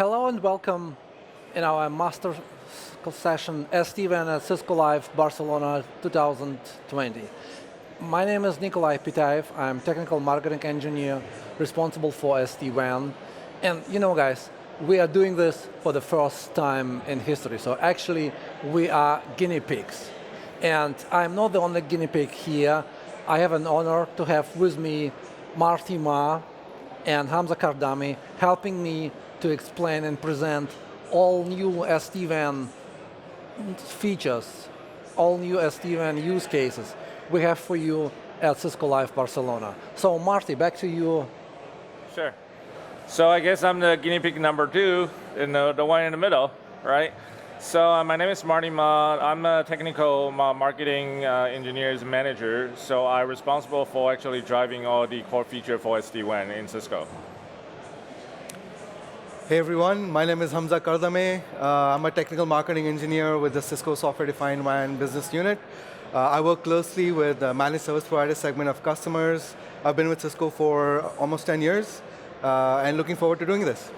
Hello and welcome in our master session SD-WAN at Cisco Live Barcelona 2020. My name is Nikolai Pitaev. I'm technical marketing engineer responsible for SD-WAN. And you know guys, we are doing this for the first time in history. So actually we are guinea pigs. And I'm not the only guinea pig here. I have an honor to have with me Marty Ma and Hamza Kardami helping me to explain and present all new SD-WAN features, all new SD-WAN use cases we have for you at Cisco Live Barcelona. So Marty, back to you. Sure. So I guess I'm the guinea pig number 2, and the one in the middle, right? So my name is Marty Ma. I'm a technical marketing engineers manager. So I'm responsible for actually driving all the core feature for SD-WAN in Cisco. Hey everyone, my name is Hamza Kardami. I'm a technical marketing engineer with the Cisco Software Defined WAN business unit. I work closely with the managed service provider segment of customers. I've been with Cisco for almost 10 years and looking forward to doing this.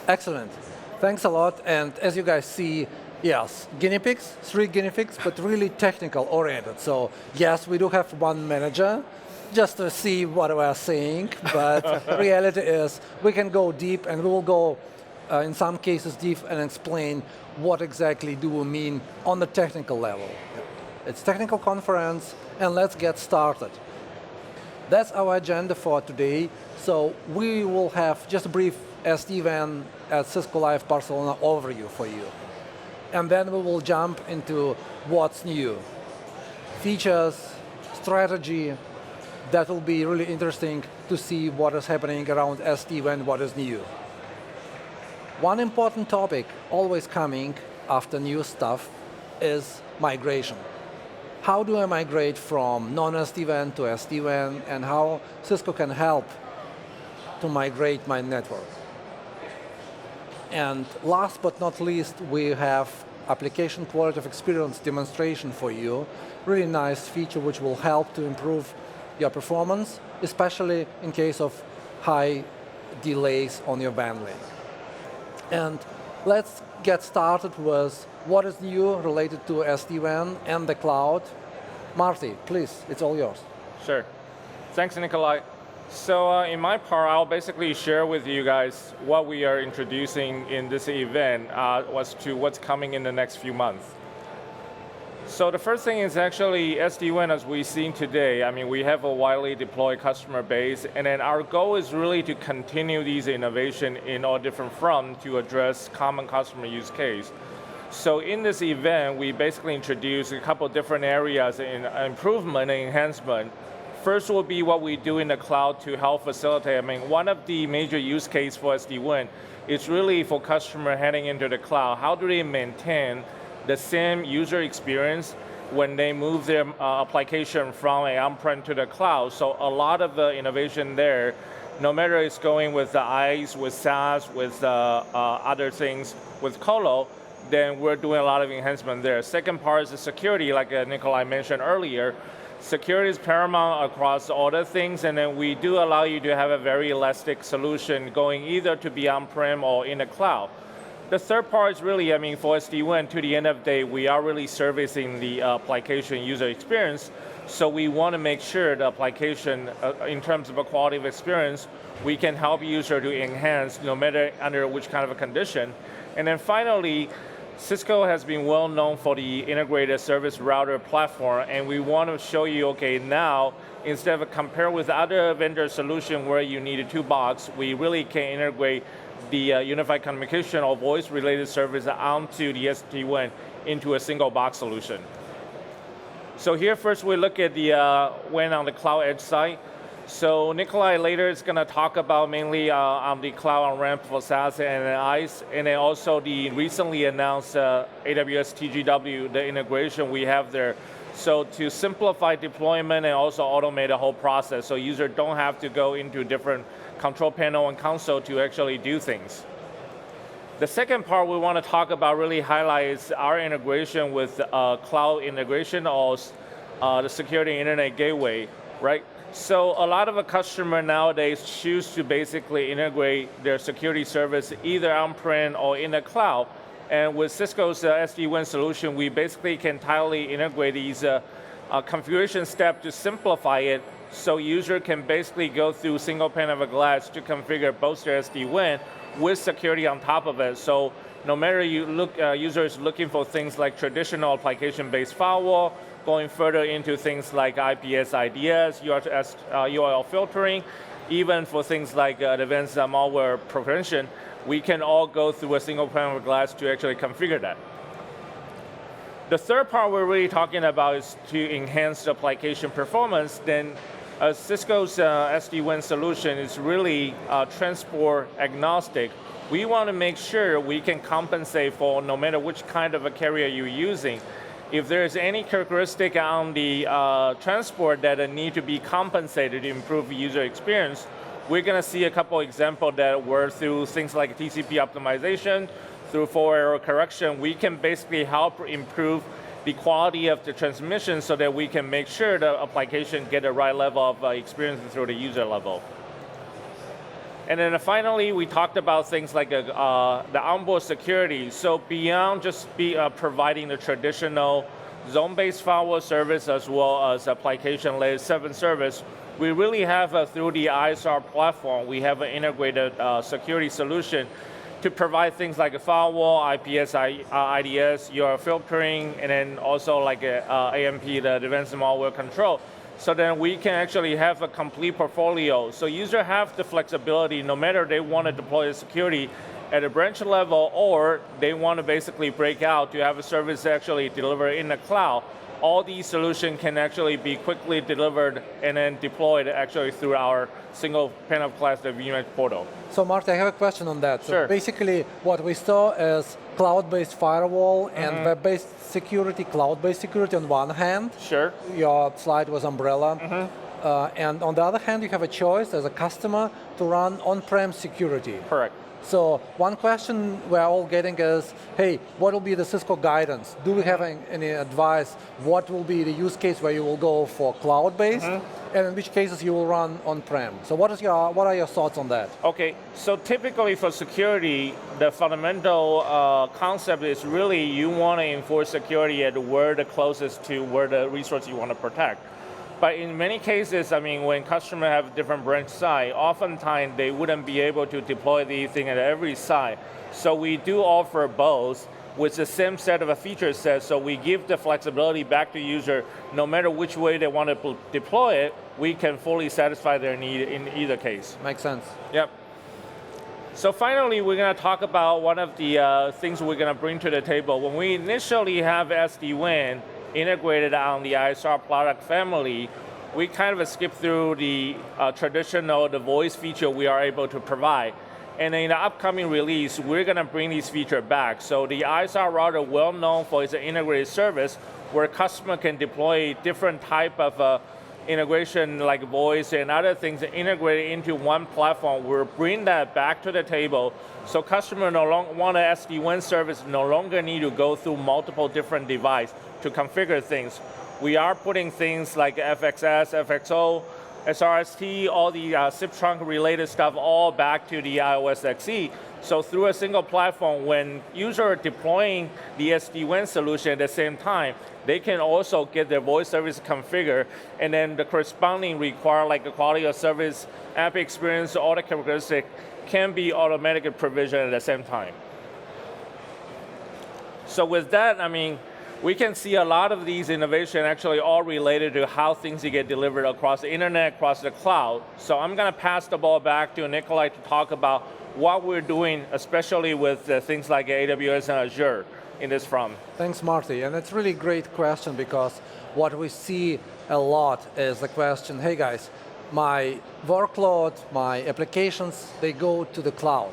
Excellent. Thanks a lot. And as you guys see, yes, guinea pigs, 3 guinea pigs, but really technical oriented. So yes, we do have one manager, just to see what we are saying, but reality is we can go deep and we will go, in some cases, deep and explain what exactly do we mean on the technical level. It's technical conference, and let's get started. That's our agenda for today. So we will have just a brief SD-WAN at Cisco Live Barcelona overview for you. And then we will jump into what's new. Features, strategy. That will be really interesting to see what is happening around SD-WAN, what is new. One important topic always coming after new stuff is migration. How do I migrate from non-SD-WAN to SD-WAN, and how Cisco can help to migrate my network? And last but not least, we have application quality of experience demonstration for you. Really nice feature which will help to improve your performance, especially in case of high delays on your WAN link. And let's get started with what is new related to SD-WAN and the cloud. Marty, please, it's all yours. Sure. Thanks, Nikolai. So in my part, I'll basically share with you guys what we are introducing in this event as to what's coming in the next few months. So the first thing is actually SD-WAN as we've seen today. I mean, we have a widely deployed customer base, and then our goal is really to continue these innovation in all different fronts to address common customer use case. So in this event, we basically introduce a couple different areas in improvement and enhancement. First will be what we do in the cloud to help facilitate. I mean, one of the major use case for SD-WAN is really for customer heading into the cloud. How do they maintain the same user experience when they move their application from an on-prem to the cloud? So a lot of the innovation there, no matter it's going with the IaaS, with SaaS, with other things, with Colo, then we're doing a lot of enhancement there. Second part is the security, like Nikolai mentioned earlier. Security is paramount across all the things, and then we do allow you to have a very elastic solution going either to be on-prem or in the cloud. The third part is really, I mean, for SD-WAN, to the end of the day, we are really servicing the application user experience. So we want to make sure the application, in terms of a quality of experience, we can help user to enhance no matter under which kind of a condition. And then finally, Cisco has been well known for the integrated service router platform, and we want to show you, okay, now, instead of compare with other vendor solution where you need a 2-box, we really can integrate the unified communication or voice-related service onto the SD-WAN into a single box solution. So here first we look at the WAN on the cloud edge side. So Nikolai later is going to talk about mainly on the cloud on-ramp for SaaS and IaaS, and then also the recently announced AWS TGW, the integration we have there. So to simplify deployment and also automate the whole process, so users don't have to go into different control panel and console to actually do things. The second part we want to talk about really highlights our integration with cloud integration or the security internet gateway, right? So a lot of a customer nowadays choose to basically integrate their security service either on-prem or in the cloud. And with Cisco's SD-WAN solution, we basically can tightly integrate these configuration steps to simplify it, so user can basically go through single pane of glass to configure both their SD-WAN with security on top of it. So no matter user is looking for things like traditional application-based firewall, going further into things like IPS, IDS, URL filtering, even for things like advanced malware prevention, we can all go through a single pane of glass to actually configure that. The third part we're really talking about is to enhance the application performance. Then Cisco's SD-WAN solution is really transport agnostic. We want to make sure we can compensate for no matter which kind of a carrier you're using. If there's any characteristic on the transport that need to be compensated to improve user experience, we're going to see a couple examples that were through things like TCP optimization, through forward error correction. We can basically help improve the quality of the transmission so that we can make sure the application get the right level of experience through the user level. And then finally, we talked about things like the onboard security. So beyond just providing the traditional zone-based firewall service as well as application layer 7 service, we really have, through the ISR platform, we have an integrated security solution to provide things like a firewall, IPS, IDS, URL filtering, and then also like AMP, the advanced malware control. So then we can actually have a complete portfolio. So users have the flexibility, no matter they want to deploy the security at a branch level or they want to basically break out to have a service actually delivered in the cloud. All these solutions can actually be quickly delivered and then deployed actually through our single pane of glass VMware portal. So Marty, I have a question on that. Sure. So basically what we saw is cloud-based firewall and web-based security, cloud-based security on one hand. Sure. Your slide was umbrella. And on the other hand, you have a choice as a customer to run on-prem security. Correct. So one question we're all getting is, hey, what will be the Cisco guidance? Do we have any advice? What will be the use case where you will go for cloud-based? And in which cases you will run on-prem? So what are your thoughts on that? Okay, so typically for security, the fundamental concept is really you want to enforce security at where the closest to where the resource you want to protect. But in many cases, I mean, when customers have different branch site, oftentimes they wouldn't be able to deploy these things at every site. So we do offer both with the same set of a feature set, so we give the flexibility back to user. No matter which way they want to deploy it, we can fully satisfy their need in either case. Makes sense. Yep. So finally, we're going to talk about one of the things we're going to bring to the table. When we initially have SD-WAN integrated on the ISR product family, we kind of skip through the traditional, the voice feature we are able to provide. And in the upcoming release, we're going to bring these features back. So the ISR router, well known for its integrated service, where customer can deploy different type of integration like voice and other things integrated into one platform. We'll bring that back to the table. So customer no longer want an SD-WAN service, no longer need to go through multiple different devices to configure things. We are putting things like FXS, FXO, SRST, all the SIP trunk related stuff all back to the iOS XE. So through a single platform, when users are deploying the SD-WAN solution at the same time, they can also get their voice service configured, and then the corresponding require like the quality of service, app experience, all the characteristics can be automatically provisioned at the same time. So with that, I mean, we can see a lot of these innovations actually all related to how things get delivered across the internet, across the cloud. So I'm going to pass the ball back to Nikolai to talk about what we're doing, especially with things like AWS and Azure in this front. Thanks, Marty. And it's really great question because what we see a lot is the question, hey guys, my workload, my applications, they go to the cloud.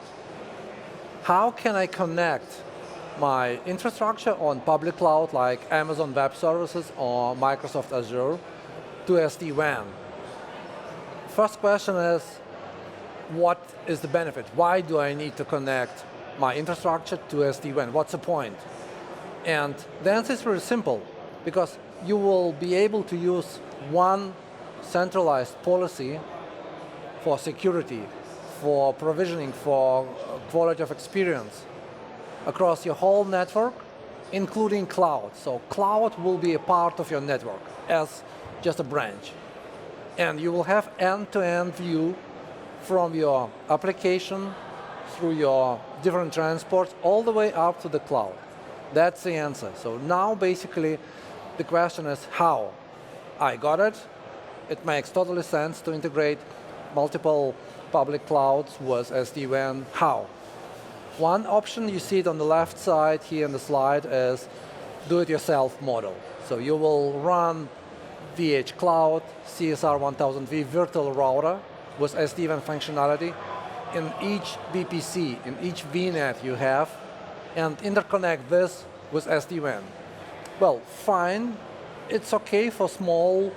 How can I connect my infrastructure on public cloud like Amazon Web Services or Microsoft Azure to SD-WAN? First question is, what is the benefit? Why do I need to connect my infrastructure to SD-WAN? What's the point? And the answer is very simple, because you will be able to use one centralized policy for security, for provisioning, for quality of experience across your whole network, including cloud. So cloud will be a part of your network as just a branch. And you will have end-to-end view from your application through your different transports all the way up to the cloud. That's the answer. So now basically the question is how? I got it. It makes totally sense to integrate multiple public clouds with SD-WAN. How? One option, you see it on the left side here in the slide, is do-it-yourself model. So you will run VH Cloud, CSR 1000V virtual router with SD-WAN functionality in each VPC, in each VNet you have, and interconnect this with SD-WAN. Well, fine. It's okay for small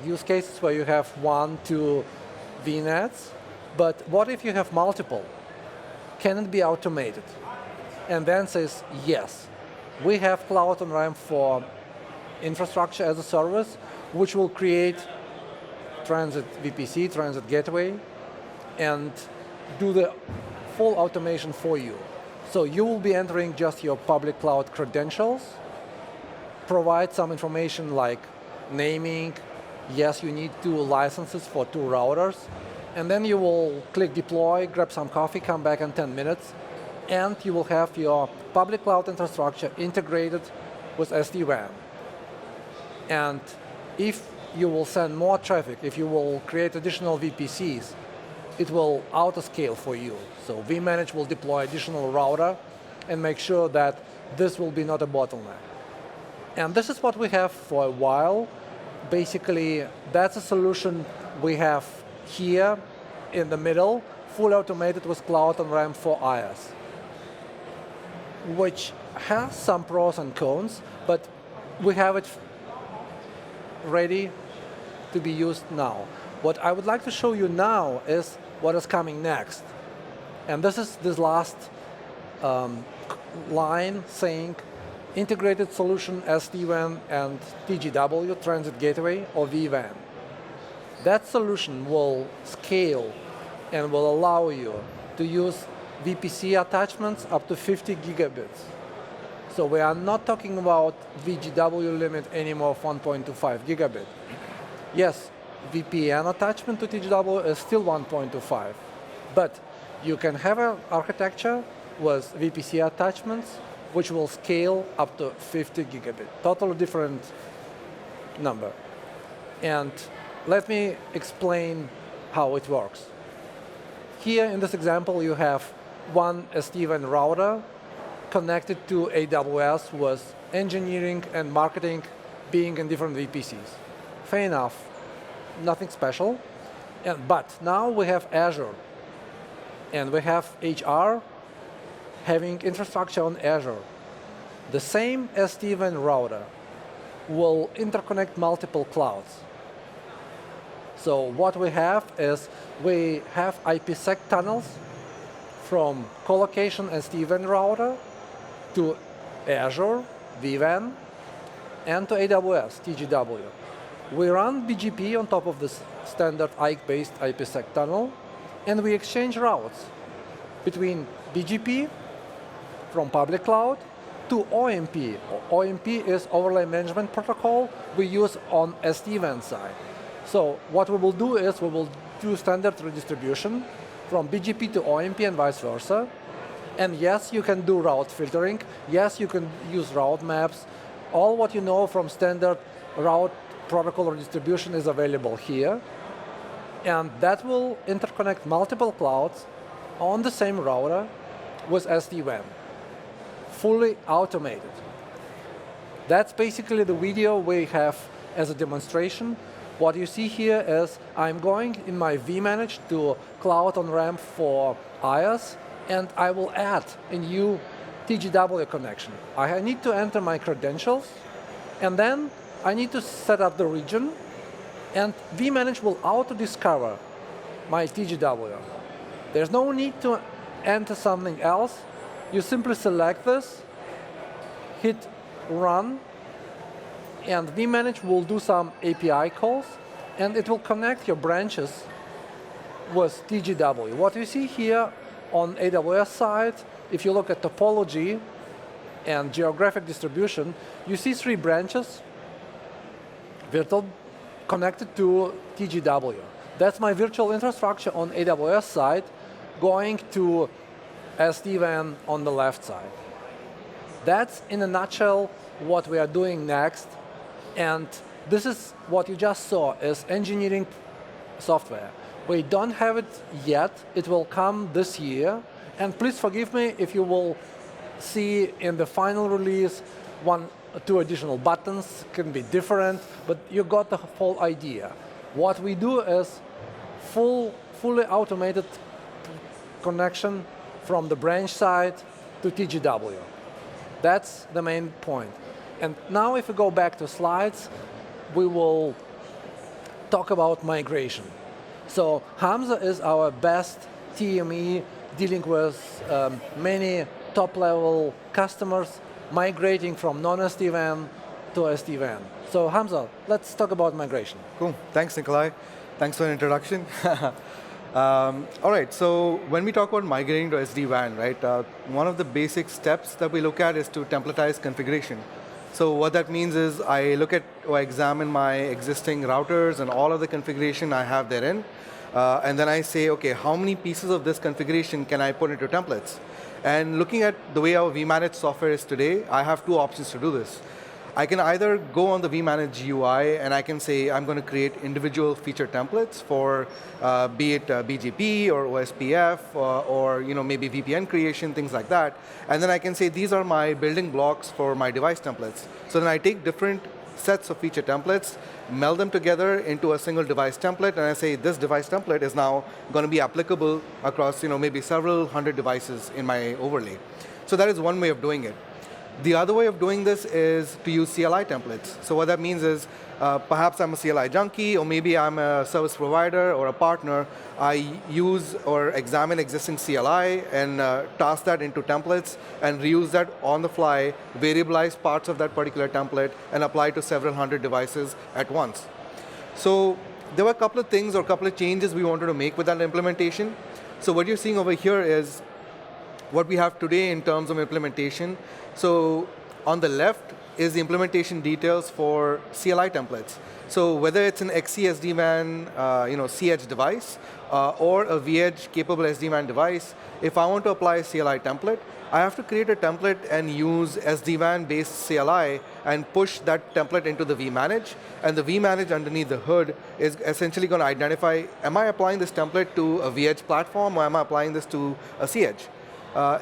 use cases where you have 1, 2 VNets, but what if you have multiple? Can it be automated? And then says, yes. We have cloud on-ramp for infrastructure as a service, which will create transit VPC, transit gateway, and do the full automation for you. So you will be entering just your public cloud credentials, provide some information like naming, yes, you need 2 licenses for 2 routers, and then you will click deploy, grab some coffee, come back in 10 minutes, and you will have your public cloud infrastructure integrated with SD-WAN. And if you will send more traffic, if you will create additional VPCs, it will auto-scale for you. So vManage will deploy additional router and make sure that this will be not a bottleneck. And this is what we have for a while. Basically, that's a solution we have here in the middle, fully automated with cloud on-ramp for IaaS, which has some pros and cons, but we have it ready to be used now. What I would like to show you now is what is coming next. And this is this last line saying integrated solution SD-WAN and TGW, Transit Gateway, or vWAN. That solution will scale and will allow you to use VPC attachments up to 50 gigabits. So we are not talking about VGW limit anymore of 1.25 gigabit. Yes, VPN attachment to TGW is still 1.25, but you can have an architecture with VPC attachments which will scale up to 50 gigabit. Totally different number. And let me explain how it works. Here in this example, you have one SD-WAN router connected to AWS with engineering and marketing being in different VPCs. Fair enough, nothing special. But now we have Azure, and we have HR having infrastructure on Azure. The same SD-WAN router will interconnect multiple clouds. So what we have is we have IPsec tunnels from colocation SD-WAN router to Azure, vWAN, and to AWS, TGW. We run BGP on top of this standard IKE-based IPsec tunnel, and we exchange routes between BGP from public cloud to OMP. OMP is Overlay Management Protocol we use on SD-WAN side. So what we will do is we will do standard redistribution from BGP to OMP and vice versa. And yes, you can do route filtering. Yes, you can use route maps. All what you know from standard route protocol redistribution is available here. And that will interconnect multiple clouds on the same router with SD-WAN, fully automated. That's basically the video we have as a demonstration. What you see here is I'm going in my vManage to cloud on-ramp for IaaS, and I will add a new TGW connection. I need to enter my credentials, and then I need to set up the region, and vManage will auto-discover my TGW. There's no need to enter something else. You simply select this, hit run, and vManage will do some API calls and it will connect your branches with TGW. What you see here on AWS side, if you look at topology and geographic distribution, you see 3 branches, virtual, connected to TGW. That's my virtual infrastructure on AWS side, going to SD-WAN on the left side. That's, in a nutshell, what we are doing next. And this is what you just saw, is engineering software. We don't have it yet. It will come this year. And please forgive me if you will see in the final release 1 or 2 additional buttons, can be different, but you got the whole idea. What we do is fully automated connection from the branch side to TGW. That's the main point. And now if we go back to slides, we will talk about migration. So Hamza is our best TME dealing with many top-level customers migrating from non-SD-WAN to SD-WAN. So Hamza, let's talk about migration. Cool. Thanks, Nikolai. Thanks for the introduction. All right, so when we talk about migrating to SD-WAN, right, one of the basic steps that we look at is to templatize configuration. So what that means is I look at or examine my existing routers and all of the configuration I have therein, and then I say, okay, how many pieces of this configuration can I put into templates? And looking at the way our vManage software is today, I have 2 options to do this. I can either go on the vManage UI and I can say I'm going to create individual feature templates for be it BGP or OSPF or maybe VPN creation, things like that. And then I can say these are my building blocks for my device templates. So then I take different sets of feature templates, meld them together into a single device template, and I say this device template is now going to be applicable across maybe several hundred devices in my overlay. So that is one way of doing it. The other way of doing this is to use CLI templates. So what that means is perhaps I'm a CLI junkie, or maybe I'm a service provider or a partner. I use or examine existing CLI and toss that into templates and reuse that on the fly, variabilize parts of that particular template, and apply to several hundred devices at once. So there were a couple of things or a couple of changes we wanted to make with that implementation. So what you're seeing over here is what we have today in terms of implementation. So on the left is the implementation details for CLI templates. So whether it's an XC SD-WAN C-Edge device or a V-Edge capable SD-WAN device, if I want to apply a CLI template, I have to create a template and use SD-WAN based CLI and push that template into the vManage. And the vManage underneath the hood is essentially going to identify, am I applying this template to a V-Edge platform or am I applying this to a C-Edge?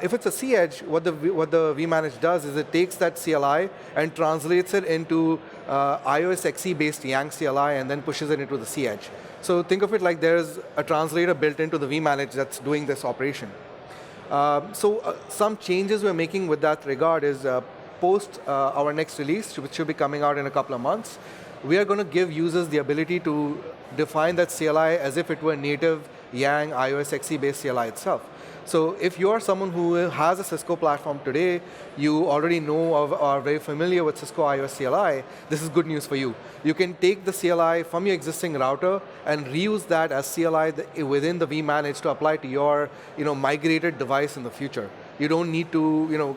If it's a C-Edge, what the vManage does is it takes that CLI and translates it into iOS XE-based Yang CLI and then pushes it into the C-Edge. So think of it like there's a translator built into the vManage that's doing this operation. Some changes we're making with that regard is post our next release, which should be coming out in a couple of months, we are going to give users the ability to define that CLI as if it were native Yang iOS XE-based CLI itself. So if you are someone who has a Cisco platform today, you already know or are very familiar with Cisco iOS CLI, this is good news for you. You can take the CLI from your existing router and reuse that as CLI within the vManage to apply to your migrated device in the future. You don't need to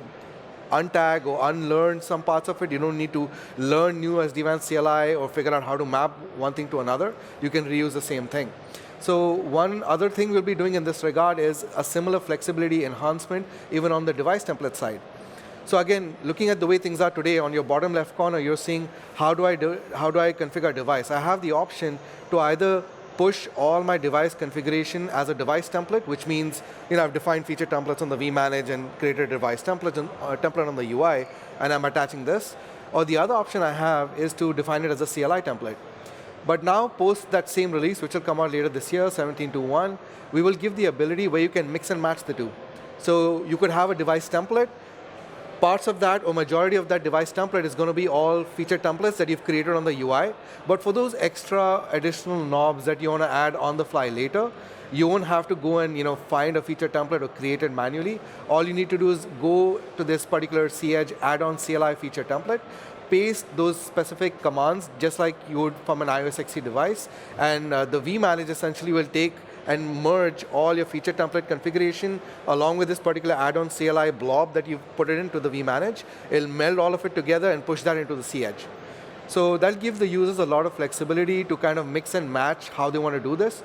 untag or unlearn some parts of it. You don't need to learn new SD-WAN CLI or figure out how to map one thing to another. You can reuse the same thing. So one other thing we'll be doing in this regard is a similar flexibility enhancement even on the device template side. So again, looking at the way things are today, on your bottom left corner, you're seeing how do I configure a device. I have the option to either push all my device configuration as a device template, which means I've defined feature templates on the vManage and created a device template on the UI, and I'm attaching this. Or the other option I have is to define it as a CLI template. But now, post that same release, which will come out later this year, 17.2.1, we will give the ability where you can mix and match the two. So you could have a device template. Parts of that, or majority of that device template is going to be all feature templates that you've created on the UI. But for those extra additional knobs that you want to add on the fly later, you won't have to go and find a feature template or create it manually. All you need to do is go to this particular C-Edge add-on CLI feature template, paste those specific commands just like you would from an iOS XE device, and the vManage essentially will take and merge all your feature template configuration along with this particular add-on CLI blob that you've put it into the vManage. It'll meld all of it together and push that into the C-Edge. So that gives the users a lot of flexibility to kind of mix and match how they want to do this.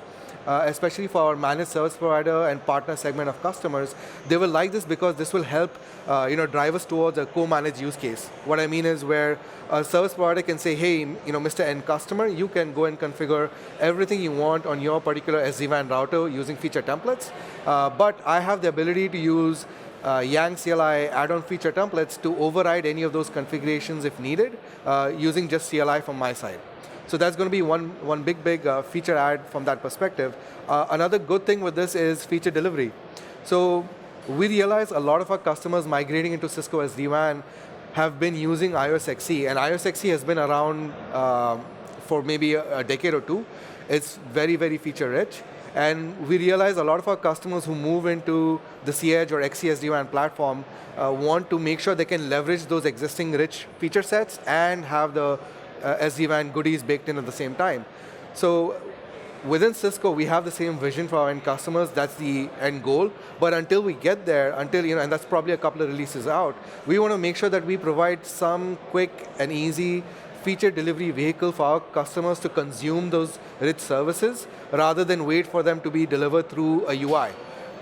Especially for our managed service provider and partner segment of customers, they will like this because this will help drive us towards a co-managed use case. What I mean is where a service provider can say, hey, Mr. End Customer, you can go and configure everything you want on your particular SD-WAN router using feature templates, but I have the ability to use Yang CLI add-on feature templates to override any of those configurations if needed using just CLI from my side. So that's going to be one big feature add from that perspective. Another good thing with this is feature delivery. So we realize a lot of our customers migrating into Cisco SD-WAN have been using iOS XE, and iOS XE has been around for maybe a decade or two. It's very, very feature rich. And we realize a lot of our customers who move into the C-Edge or XE SD-WAN platform want to make sure they can leverage those existing rich feature sets and have the SD-WAN goodies baked in at the same time. So within Cisco, we have the same vision for our end customers. That's the end goal. But until we get there, and that's probably a couple of releases out, we want to make sure that we provide some quick and easy feature delivery vehicle for our customers to consume those rich services rather than wait for them to be delivered through a UI.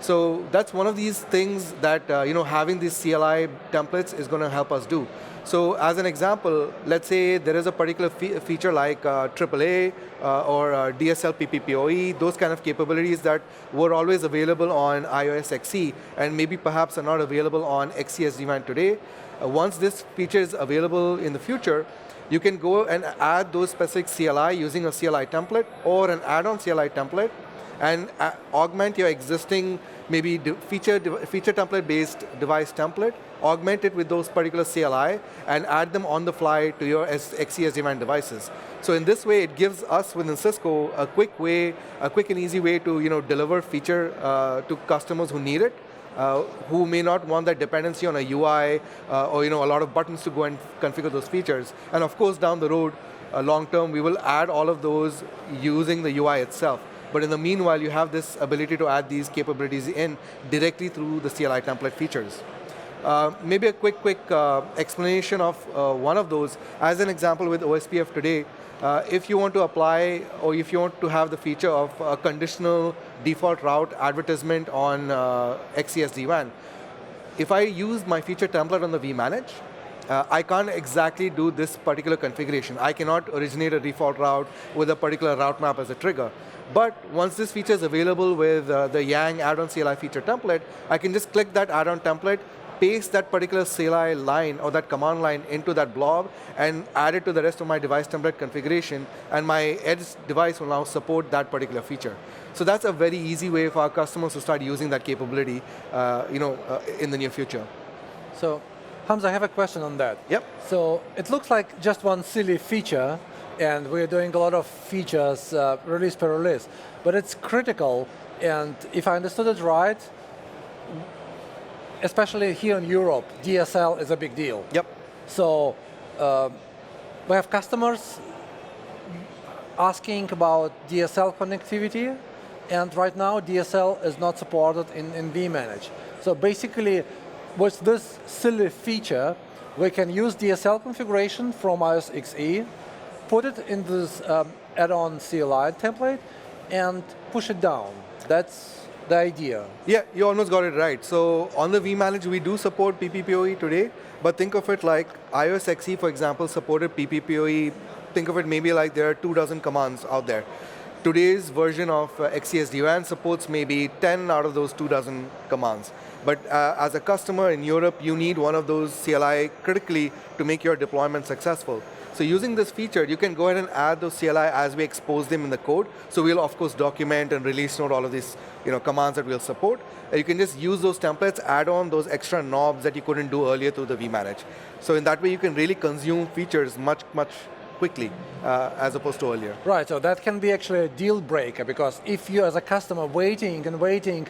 So that's one of these things that having these CLI templates is going to help us do. So as an example, let's say there is a particular feature like AAA or DSL PPPoE, those kind of capabilities that were always available on iOS XE and maybe perhaps are not available on XE SD-WAN today. Once this feature is available in the future, you can go and add those specific CLI using a CLI template or an add-on CLI template and augment your existing maybe feature template-based device template, augment it with those particular CLI, and add them on the fly to your XE SD-WAN devices. So in this way, it gives us within Cisco a quick and easy way to deliver feature to customers who need it, who may not want that dependency on a UI or a lot of buttons to go and configure those features. And of course, down the road, long term, we will add all of those using the UI itself. But in the meanwhile, you have this ability to add these capabilities in directly through the CLI template features. Maybe a quick explanation of one of those. As an example with OSPF today, if you want to apply or if you want to have the feature of a conditional default route advertisement on XE SD-WAN, if I use my feature template on the vManage, I can't exactly do this particular configuration. I cannot originate a default route with a particular route map as a trigger. But once this feature is available with the Yang add-on CLI feature template, I can just click that add-on template, paste that particular CLI line or that command line into that blob and add it to the rest of my device template configuration, and my edge device will now support that particular feature. So that's a very easy way for our customers to start using that capability in the near future. So, Hamza, I have a question on that. Yep. So it looks like just one silly feature, and we're doing a lot of features release per release, but it's critical, and if I understood it right, especially here in Europe, DSL is a big deal. Yep. So we have customers asking about DSL connectivity, and right now DSL is not supported in vManage. So basically, with this silly feature, we can use DSL configuration from iOS XE, put it in this add-on CLI template, and push it down. That's the idea. Yeah, you almost got it right. So on the vManage, we do support PPPoE today, but think of it like iOS XE, for example, supported PPPoE. Think of it maybe like there are 24 commands out there. Today's version of XE SD-WAN supports maybe 10 out of those 24 commands. But as a customer in Europe, you need one of those CLI critically to make your deployment successful. So using this feature, you can go ahead and add those CLI as we expose them in the code. So we'll of course document and release note all of these commands that we'll support. And you can just use those templates, add on those extra knobs that you couldn't do earlier through the vManage. So in that way, you can really consume features much quickly as opposed to earlier. Right, so that can be actually a deal breaker, because if you as a customer waiting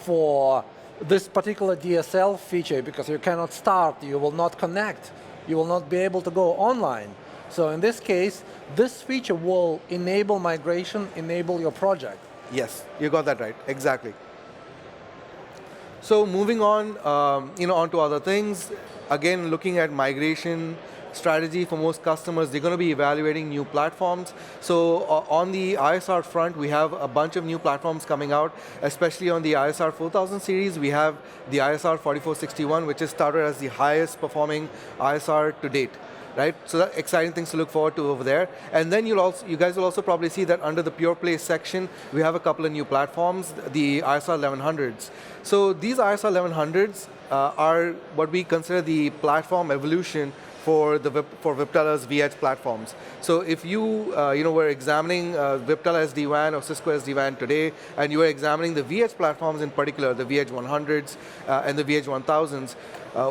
for this particular DSL feature because you cannot start, you will not connect You will not be able to go online. So in this case, this feature will enable migration, enable your project. Yes, you got that right, exactly. So moving on, on to other things. Again, looking at migration strategy for most customers, they're going to be evaluating new platforms. So on the ISR front, we have a bunch of new platforms coming out, especially on the ISR 4000 series. We have the ISR 4461, which is started as the highest performing ISR to date. Right? So that exciting things to look forward to over there. And then you guys will also probably see that under the Pure Play section, we have a couple of new platforms, the ISR 1100s. So these ISR 1100s are what we consider the platform evolution for Viptela's VH platforms. So if you were examining Viptela SD-WAN or Cisco SD-WAN today, and you were examining the VH platforms in particular, the VH100s and the VH1000s,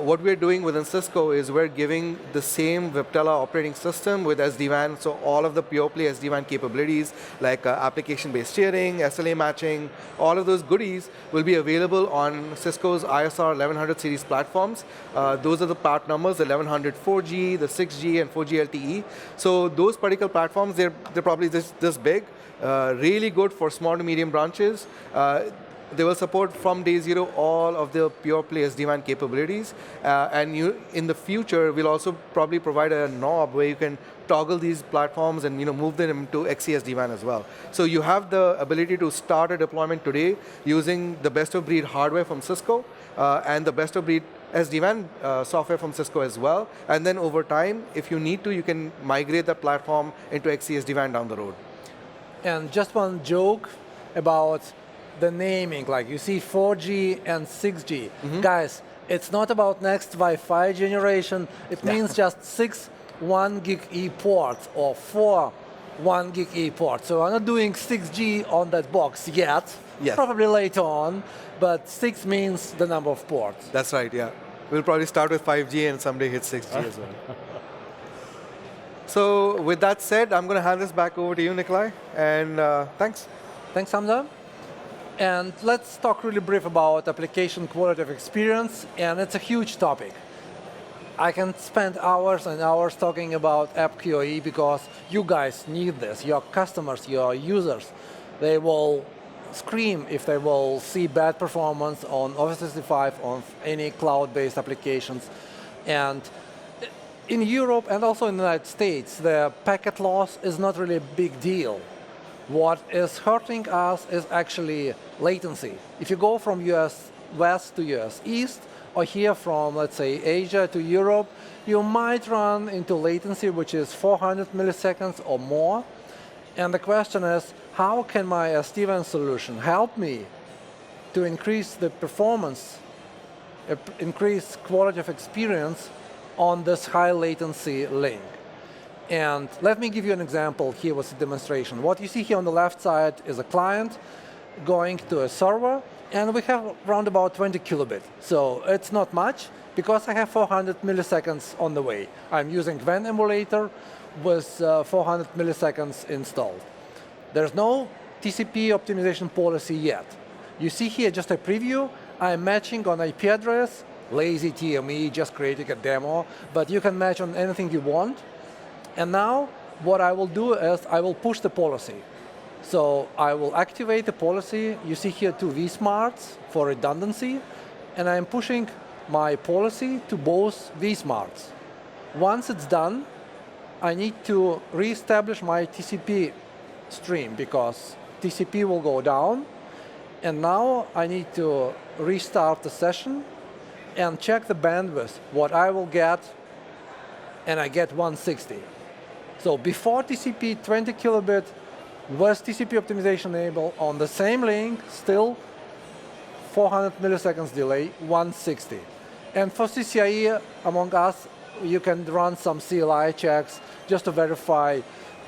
what we're doing within Cisco is we're giving the same Viptela operating system with SD-WAN, so all of the pure play SD-WAN capabilities like application-based steering, SLA matching, all of those goodies will be available on Cisco's ISR 1100 series platforms. Those are the part numbers, the 1100 4G, the 6G, and 4G LTE. So those particular platforms, they're probably this big, really good for small to medium branches. They will support from day zero all of the pure play SD-WAN capabilities. And in the future, we'll also probably provide a knob where you can toggle these platforms and move them into XC-SD-WAN as well. So you have the ability to start a deployment today using the best-of-breed hardware from Cisco and the best-of-breed SD-WAN software from Cisco as well. And then over time, if you need to, you can migrate that platform into XC-SD-WAN down the road. And just one joke about the naming, like you see 4G and 6G. Guys, it's not about next Wi-Fi generation. It means just 6 1 gig E ports or 4 1 gig E ports. So I'm not doing 6G on that box yet, probably later on, but 6 means the number of ports. That's right, yeah. We'll probably start with 5G and someday hit 6G as well. So with that said, I'm going to hand this back over to you, Nikolai, and thanks. Thanks, Hamza. And let's talk really brief about application quality of experience, and it's a huge topic. I can spend hours and hours talking about app QoE because you guys need this. Your customers, your users, they will scream if they will see bad performance on Office 365, on any cloud-based applications. And in Europe and also in the United States, the packet loss is not really a big deal. What is hurting us is actually latency. If you go from US West to US East, or here from, let's say, Asia to Europe, you might run into latency which is 400 milliseconds or more. And the question is, how can my SD-WAN solution help me to increase the performance, increase quality of experience on this high latency link? And let me give you an example here with a demonstration. What you see here on the left side is a client going to a server, and we have around about 20 kilobit. So it's not much, because I have 400 milliseconds on the way. I'm using WAN emulator with 400 milliseconds installed. There's no TCP optimization policy yet. You see here just a preview. I'm matching on IP address, lazy TME, just creating a demo, but you can match on anything you want. And now, what I will do is I will push the policy. So I will activate the policy. You see here 2 vSmarts for redundancy, and I'm pushing my policy to both vSmarts. Once it's done, I need to reestablish my TCP stream because TCP will go down. And now I need to restart the session and check the bandwidth, what I will get, and I get 160. So before TCP, 20 kilobit, with TCP optimization enabled on the same link, still 400 milliseconds delay, 160. And for CCIE, among us, you can run some CLI checks just to verify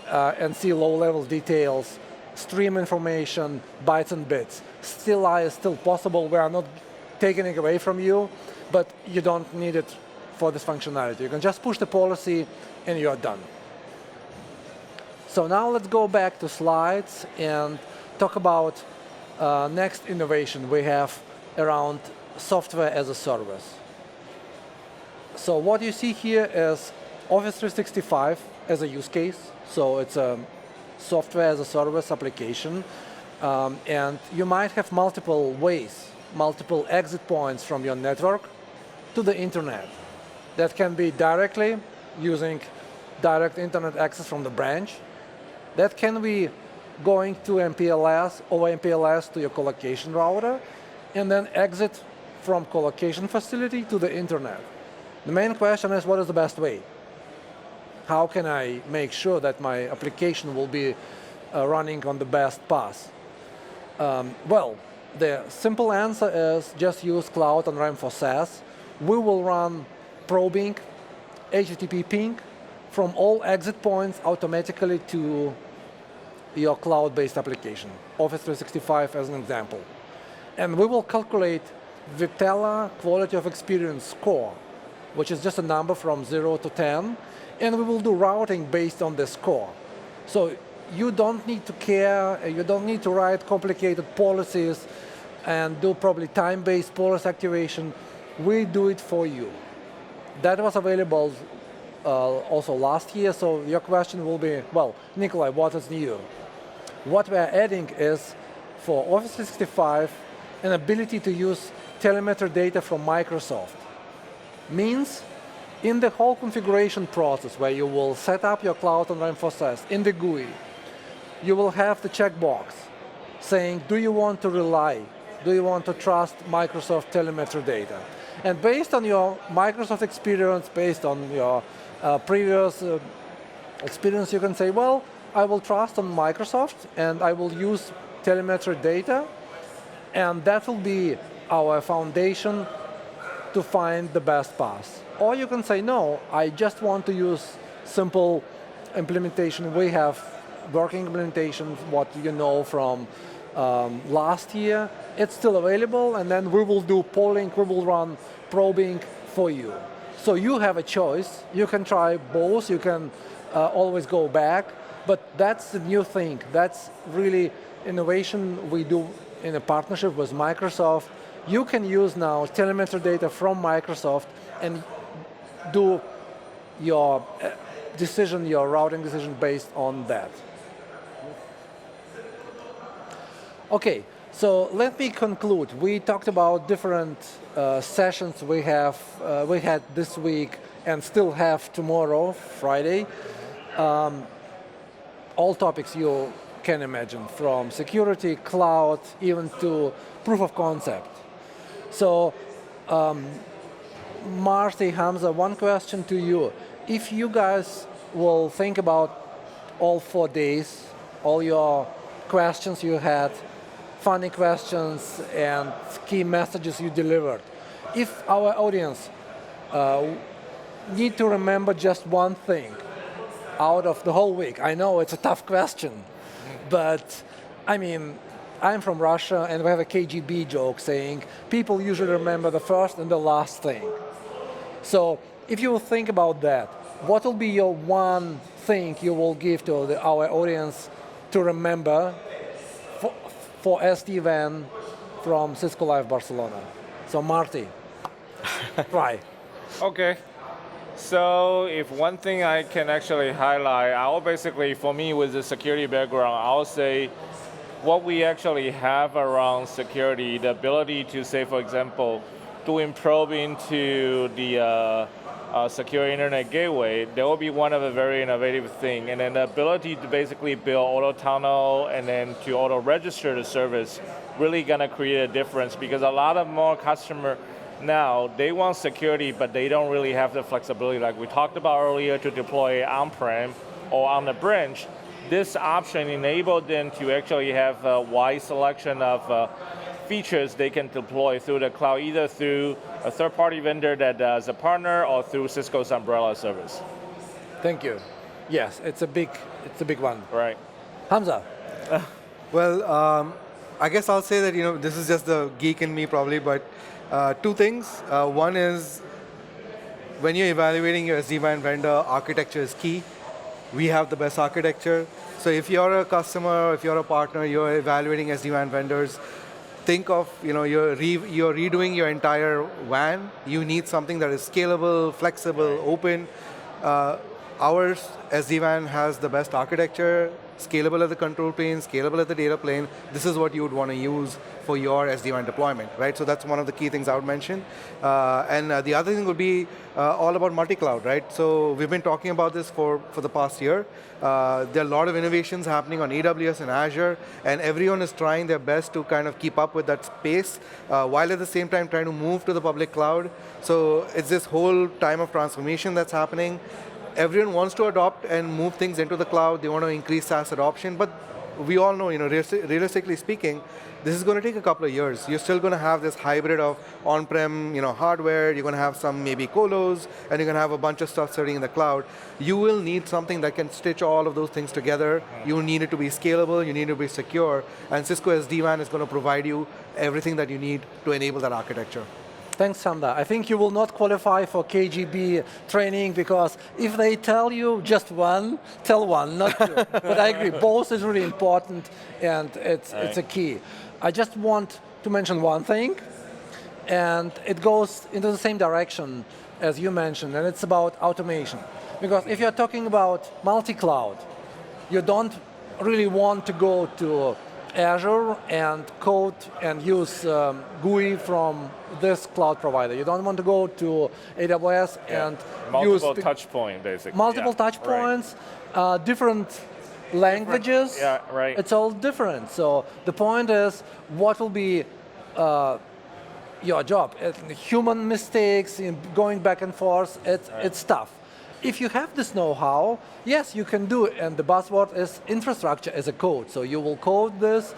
and see low-level details, stream information, bytes and bits. CLI is still possible. We are not taking it away from you, but you don't need it for this functionality. You can just push the policy and you are done. So now let's go back to slides and talk about next innovation we have around software as a service. So what you see here is Office 365 as a use case. So it's a software as a service application. And you might have multiple ways, multiple exit points from your network to the internet. That can be directly using direct internet access from the branch. That can be going to MPLS or MPLS to your colocation router, and then exit from colocation facility to the internet. The main question is, what is the best way? How can I make sure that my application will be running on the best path? Well, the simple answer is just use Cloud on-ramp for SaaS. We will run probing, HTTP ping from all exit points automatically to your cloud-based application, Office 365 as an example. And we will calculate Viptela quality of experience score, which is just a number from 0 to 10, and we will do routing based on this score. So you don't need to care, you don't need to write complicated policies and do probably time-based policy activation. We do it for you. That was available also last year, so your question will be, well, Nikolai, what is new? What we are adding is, for Office 365, an ability to use telemetry data from Microsoft. Means, in the whole configuration process where you will set up your cloud on-ramp for SaaS, in the GUI, you will have the checkbox saying, do you want to rely, do you want to trust Microsoft telemetry data? And based on your Microsoft experience, based on your previous experience, you can say, well, I will trust on Microsoft and I will use telemetry data, and that will be our foundation to find the best path. Or you can say, no, I just want to use simple implementation. We have working implementation, what you know from last year. It's still available, and then we will do polling, we will run probing for you. So you have a choice. You can try both, you can always go back, but that's the new thing. That's really innovation we do in a partnership with Microsoft. You can use now telemetry data from Microsoft and do your decision, your routing decision based on that. Okay, so let me conclude. We talked about different sessions we had this week and still have tomorrow, Friday. All topics you can imagine, from security, cloud, even to proof of concept. So, Marty, Hamza, one question to you. If you guys will think about all 4 days, all your questions you had, funny questions and key messages you delivered, if our audience need to remember just one thing out of the whole week, I know it's a tough question, but I mean, I'm from Russia and we have a KGB joke saying people usually remember the first and the last thing. So if you will think about that, what will be your one thing you will give to our audience to remember for SD-WAN from Cisco Live Barcelona? So Marty, try. Okay. So if one thing I can actually highlight, I'll basically, for me with the security background, I'll say what we actually have around security, the ability to say, for example, doing probing to the secure internet gateway, that will be one of the very innovative thing. And then the ability to basically build auto tunnel and then to auto register the service, really gonna create a difference, because a lot of more customer now, they want security, but they don't really have the flexibility like we talked about earlier to deploy on-prem or on the branch. This option enabled them to actually have a wide selection of features they can deploy through the cloud, either through a third-party vendor that is a partner or through Cisco's umbrella service. Thank you. Yes, it's a big one. Right. Hamza. Well, I guess I'll say that this is just the geek in me probably, but 2 things. One is, when you're evaluating your SD-WAN vendor, architecture is key. We have the best architecture. So if you're a customer, if you're a partner, you're evaluating SD-WAN vendors, think of, you're redoing your entire WAN. You need something that is scalable, flexible, open. Our SD-WAN has the best architecture, scalable at the control plane, scalable at the data plane. This is what you would want to use for your SD-WAN deployment, right? So that's one of the key things I would mention. And the other thing would be all about multi-cloud, right? So we've been talking about this for the past year. There are a lot of innovations happening on AWS and Azure, and everyone is trying their best to kind of keep up with that space, while at the same time trying to move to the public cloud. So it's this whole time of transformation that's happening. Everyone wants to adopt and move things into the cloud. They want to increase SaaS adoption, but we all know, realistically speaking, this is going to take a couple of years. You're still going to have this hybrid of on-prem, hardware. You're going to have some maybe colos, and you're going to have a bunch of stuff sitting in the cloud. You will need something that can stitch all of those things together. You need it to be scalable. You need it to be secure. And Cisco SD-WAN is going to provide you everything that you need to enable that architecture. Thanks, Hamza. I think you will not qualify for KGB training because if they tell you just one, tell one, not two. But I agree, both is really important and it's a key. I just want to mention one thing, and it goes into the same direction as you mentioned, and it's about automation. Because if you're talking about multi-cloud, you don't really want to go to Azure and code and use GUI from this cloud provider. You don't want to go to AWS and multiple touch point, basically. Multiple touch points, different languages. Yeah, right. It's all different. So the point is, what will be your job? Human mistakes, going back and forth, it's tough. If you have this know-how, yes, you can do it, and the buzzword is infrastructure as a code. So you will code this,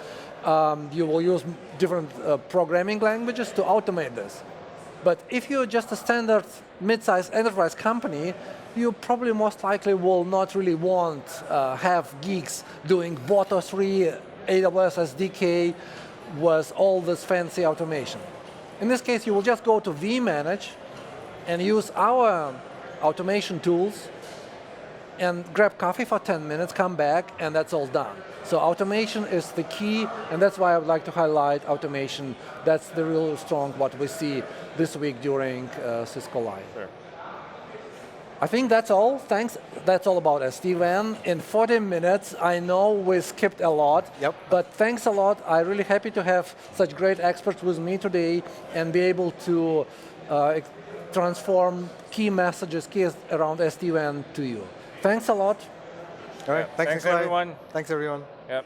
you will use different programming languages to automate this. But if you're just a standard mid-sized enterprise company, you probably most likely will not really want have geeks doing Boto 3, AWS SDK with all this fancy automation. In this case, you will just go to vManage and use our automation tools and grab coffee for 10 minutes, come back, and that's all done. So automation is the key, and that's why I would like to highlight automation. That's the real strong what we see this week during Cisco Live. Sure. I think that's all. Thanks. That's all about SD-WAN. In 40 minutes, I know we skipped a lot, but thanks a lot. I'm really happy to have such great experts with me today and be able to transform key messages, keys around SD-WAN to you. Thanks a lot. All right. Thanks everyone. Thanks, everyone. Yep.